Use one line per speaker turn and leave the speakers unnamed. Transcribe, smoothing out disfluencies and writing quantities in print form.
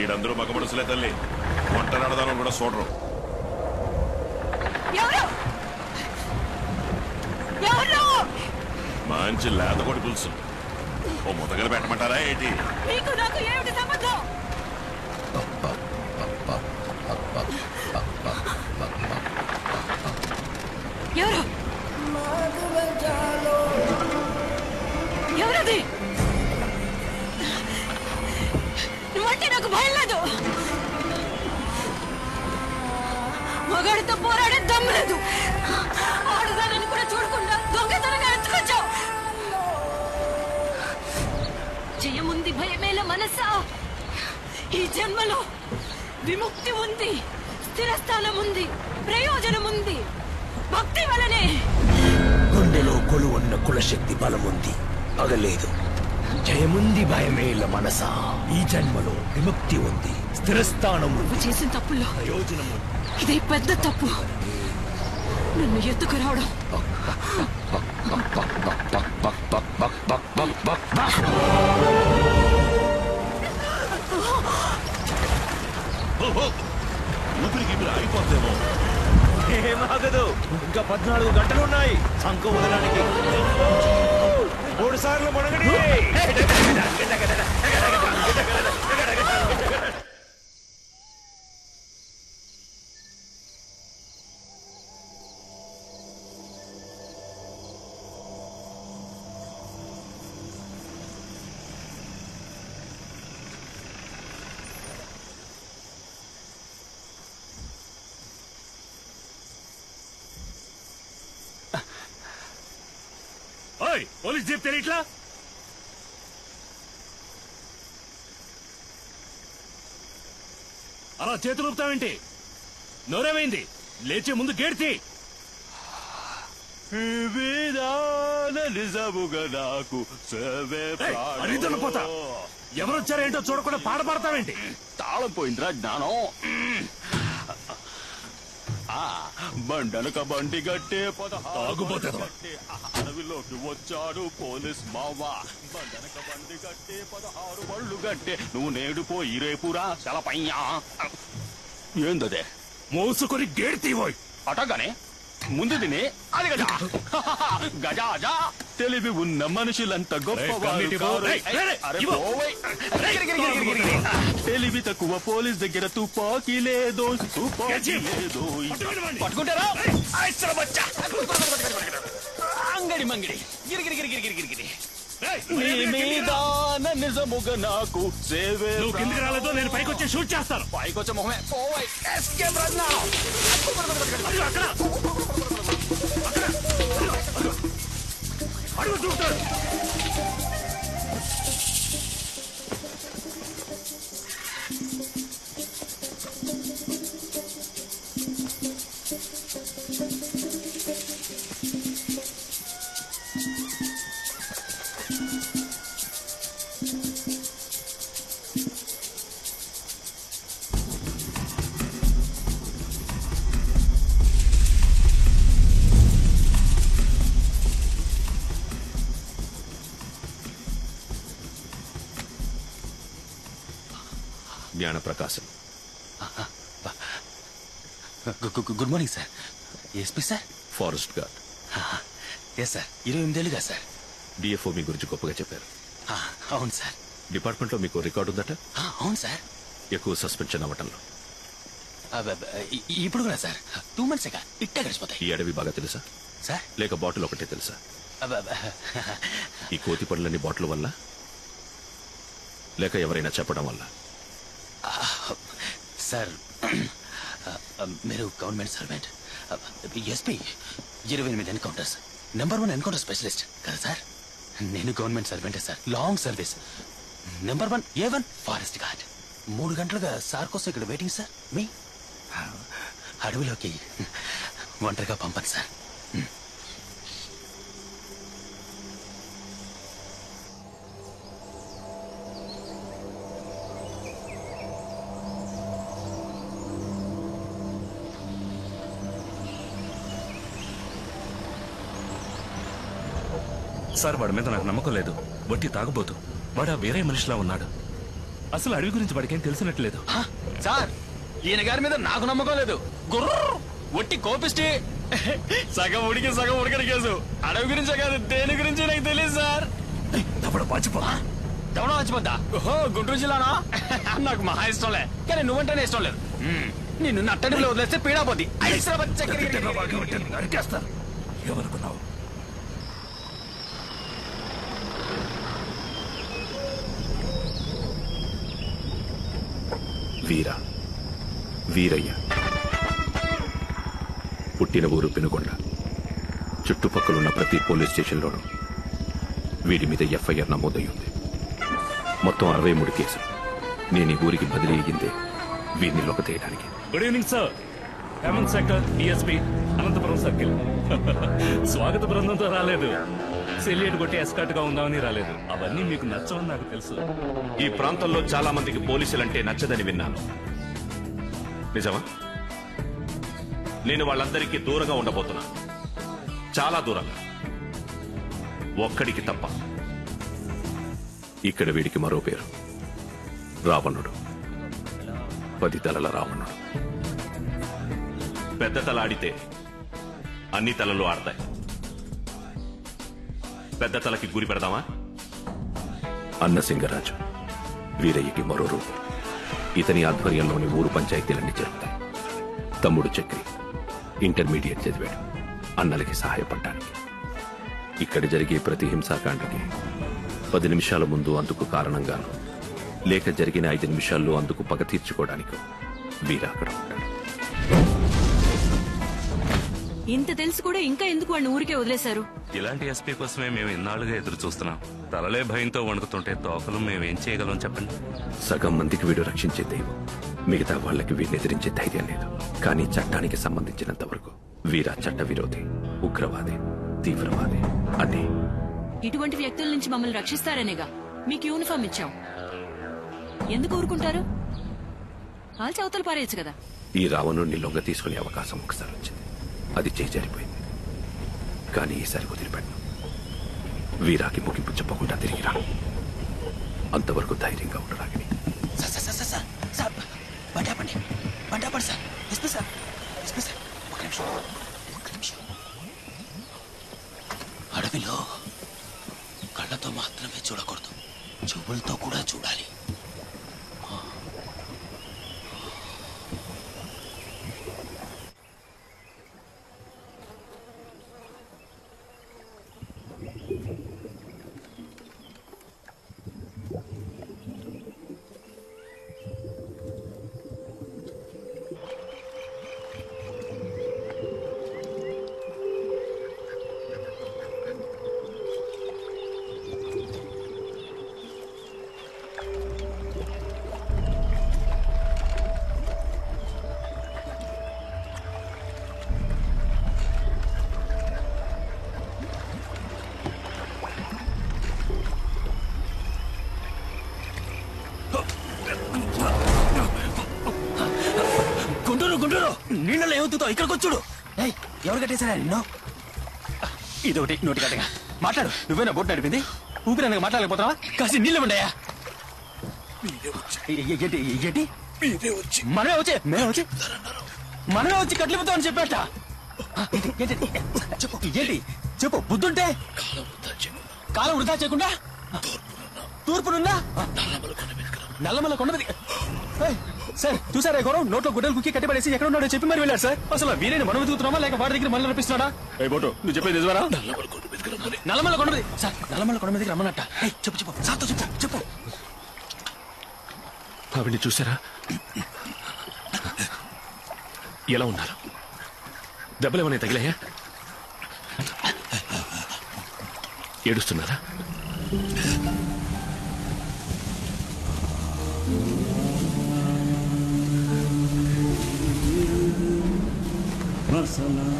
ఈడందరూ మగ మనసులే తల్లి, వంట నడదాను కూడా చూడరు. మంచి లేత కొడి పులుసు ఓ ముద్దగలు పెట్టమంటారా ఏంటి?
మీకు నాకు ఏమిటి సంబంధం? ఎవరు? ఎవరది? నువ్వంటే నాకు భయం లేదు. మగాడితో పోరాడే దమ్ము లేదు. ఆడుదానని కూడా చూడకుండా దొంగతనంగా ఎత్తుకొచ్చావు. జయముంది భయమేల మనసా. ఈ జన్మలో విముక్తి ఉంది, స్థిరస్థానం ఉంది, ప్రయోజనం ఉంది. భక్తి వలనే
గుండెలో కొలువున్న కులశక్తి బలముంది, పగలేదు. జయముంది భయమేల మనసా. ఈ జన్మలో విముక్తి ఉంది, స్థిరస్థానము.
చేసిన తప్పుల్లో
ప్రయోజనము
ఇదే పెద్ద తప్పు. నన్ను ఎత్తుకురావడం.
ఊపిరికి ఇప్పుడు ఆగిపోతేమో.
ఏమాగదు, ఇంకా 14 గంటలున్నాయి సంఖ వదలడానికి. 3 సార్లు మునగడి.
పోలీస్ జీప్ తెలియట్లా? అలా చేతులు ఊపుతావేంటి? నోరేమైంది? లేచే ముందు గేడ్తి. పోతా ఎవరొచ్చారేంటో చూడకుండా పాట పాడతావేంటి?
తాళం పోయిందిరా జ్ఞానం. బండనక బండి గట్టే అడవిలోకి వచ్చాడు పోలీస్ మావా. బండనక బండి గట్టే 16 బళ్ళు గట్టే. నువ్వు నేడు పోయి రేపురా చలపయ్యా. ఏందదే?
మోసుకొని గేట్ తీవోయ్.
అటగానే ముందు తిని అది గజా గజా. తెలివి ఉన్న మనుషులంత గొప్పవారు. తెలివి తక్కువ పోలీస్ దగ్గర తుపాకీ లేదో, తుపాకీ లేదో. పట్టుకుంటారా? అంగడి మంగడి గిరిగిరి గిరిగిరి గిరిగిరి. నీ మీద నిజముగా నాకు సేవే.
నువ్వు కిందికి రాలేదో నేను పైకి వచ్చి షూట్ చేస్తాను.
పైకి వచ్చే మొహమే పోవై. Escape run now.
అక్కడ అడుగు చూస్తాడు.
Gnanaprakasam.
Good morning sir. SP sir.
Forest guard.
Yes sir. 28 ఏళ్ళుగా సార్.
డిఎఫ్ఓ మీ గురించి గొప్పగా చెప్పారు.
అవును సార్.
డిపార్ట్మెంట్ లో మీకు రికార్డు ఉందట.
అవును సార్.
ఎక్కువ సస్పెన్షన్ అవ్వటంలో.
ఇప్పుడు కూడా సార్ 2 months ఇట్టే గడిచిపోతాయి.
ఈ అడవి బాగా తెలుసా
సార్?
లేక బాటిల్ ఒకటే తెలుసా? ఈ కోతి పనులన్నీ బాటిల్ వల్ల లేక ఎవరైనా చెప్పడం వల్ల?
సార్ మీరు government servant. SP 28 encounters, number 1 encounter specialist కదా సార్? నేను గవర్నమెంట్ సర్వెంటే sir. Long service, number 1 A1 forest guard. 3 గంటలుగా సార్ కోసం ఇక్కడ వెయిటింగ్ సార్. మీ అడవిలోకి ఒంటరిగా పంపండి సార్.
సార్ వాడి మీద నాకు నమ్మకం లేదు. వట్టి తాగబోతు. వాడు వేరే మనిషిలా ఉన్నాడు. అసలు అడవి గురించి వాడికేం తెలిసినట్లేదు.
సార్ ఈయన గారి మీద నాకు నమ్మకం లేదు. గుర్ర ఒట్టి కోపిష్టి. సగం ఉడికి సగం ఉడకని కేసు. అడవి గురించే కాదు దేని గురించి నాకు తెలియదు సార్. దవడం వాచిపోద్దా? ఓహో గుంటూరు జిల్లానా? నాకు మహా ఇష్టంలే, కానీ నువ్వంటేనే ఇష్టం లేదు. నిన్ను నట్టడిలో వదిలేస్తే పీడాపోద్ది.
ఎవరుకున్నావు?
వీరయ్య, పుట్టిన ఊరు పెనుగొండ. చుట్టుపక్కలున్న ప్రతి పోలీస్ స్టేషన్లోనూ వీడి మీద ఎఫ్ఐఆర్ నమోదయ్యింది. మొత్తం 63 కేసులు. నేను ఈ ఊరికి బదిలీ అయ్యిందే వీరిని లొకతేయడానికి.
Good evening sir. Hemant sector DSP Anantapur circle. స్వాగత బృందంతో రాలేదు, సెల్యూట్ కొట్టి ఎస్కాట్ గా ఉందామని రాలేదు. అవన్నీ మీకు నచ్చవని నాకు తెలుసు.
ఈ ప్రాంతంలో చాలా మందికి పోలీసులంటే నచ్చదని విన్నాను. నిజమా? నేను వాళ్ళందరికీ దూరంగా ఉండబోతున్నా, చాలా దూరంగా, ఒక్కడికి తప్ప. ఇక్కడ వీడికి మరో పేరు రావణుడు. 10 తలల రావణుడు. పెద్ద తల ఆడితే అన్ని తలలు ఆడతాయి. పెద్ద తలకి గురి పెడదామా? అన్నసింగరాజు వీరయ్యకి మరో రూపం. ఇతని ఆధ్వర్యంలోని ఊరు పంచాయతీలన్నీ జరుగుతాయి. తమ్ముడు చక్రి ఇంటర్మీడియట్ చదివాడు అన్నలకి సహాయపడటానికి. ఇక్కడ జరిగే ప్రతి హింసాకాండకి 10 నిమిషాల ముందు అందుకు కారణంగాను, లేక జరిగిన 5 నిమిషాల్లో అందుకు పగ తీర్చుకోవడానికి వీర అక్కడ ఉంటాడు.
ఇంత తెలుసు కూడా ఇంకా ఎందుకు వాడిని ఊరికే వదిలేశారు?
ఇలాంటి ఎస్పీ కోసమే మేము ఇన్నాళ్ళుగా ఎదురు చూస్తున్నాం. తలలే భయంతో వణుకుతుంటే తోకలు మేమేం చేయగలం చెప్పండి.
సగం మందికి వీడు రక్షించే దైవం, మిగతా వాళ్ళకి వీడిని ఎదిరించే ధైర్యం లేదు. కానీ చట్టానికి సంబంధించినంత వరకు వీర చట్ట విరోధి, ఉగ్రవాది, తీవ్రవాది. అదే
ఇటువంటి వ్యక్తుల నుంచి మమ్మల్ని రక్షిస్తారనేగా మీకు యూనిఫామ్ ఇచ్చాం. ఎందుకు ఊరుకుంటారు? ఆల్చి అవతల పారేయచ్చు కదా.
ఈ రావణుణ్ణి లొంగ తీసుకునే అవకాశం ఒకసారి వచ్చింది, అది చేజారిపోయింది. కానీ ఈసారి వదిలిపెట్టను. వీరాకి ముగింపు చెప్పకుండా తిరిగి రా. అంతవరకు ధైర్యంగా ఉండరాగిని.
అడవిలో కళ్ళతో మాత్రమే చూడకూడదు, చెవులతో కూడా చూడాలి. నీళ్ళలో ఏమవుతుందో ఇక్కడికి వచ్చుడు. ఎవరు కట్టేశారా నిన్ను? ఇదొకటి నోటి కట్టగా మాట్లాడు. నువ్వేనా బోట్ నడిపింది? ఊపిరి అందుకు మాట్లాడలేకపోతున్నావా? కాసి నీళ్ళు ఉండయా? మనమే వచ్చి కట్లిపోతామని చెప్పేట. ఏంటి చెప్పు, బుద్ధుంటే కాలం వృధా చేయకుండా తూర్పునున్నా నల్లమల్ల కొండ మీద. సార్ చూసారా గౌరవ్, నోట్లో గుడ్డలు కుక్కి కట్టిపడేసి ఎక్కడ ఉన్నాడో చెప్పి మరి వెళ్ళారు సార్. అసలు వీరైనా మనం వెతుకుతున్నామా లేక వాడి దగ్గర మళ్ళీ రప్పిస్తున్నాడా? బోటు నువ్వు చెప్పేది నిజమేనా? నల్లమల్ల కొండ మీద సార్, నల్లమల్ల కొండ మీదకి రమ్మన్నట్ట. చెప్పు చెప్పు సార్తో చెప్పు చెప్పు.
ఆవిడ్ని చూసారా? ఎలా ఉన్నారు? దెబ్బలేమన్నా తగిలాయా? ఏడుస్తున్నారా?
Barcelona.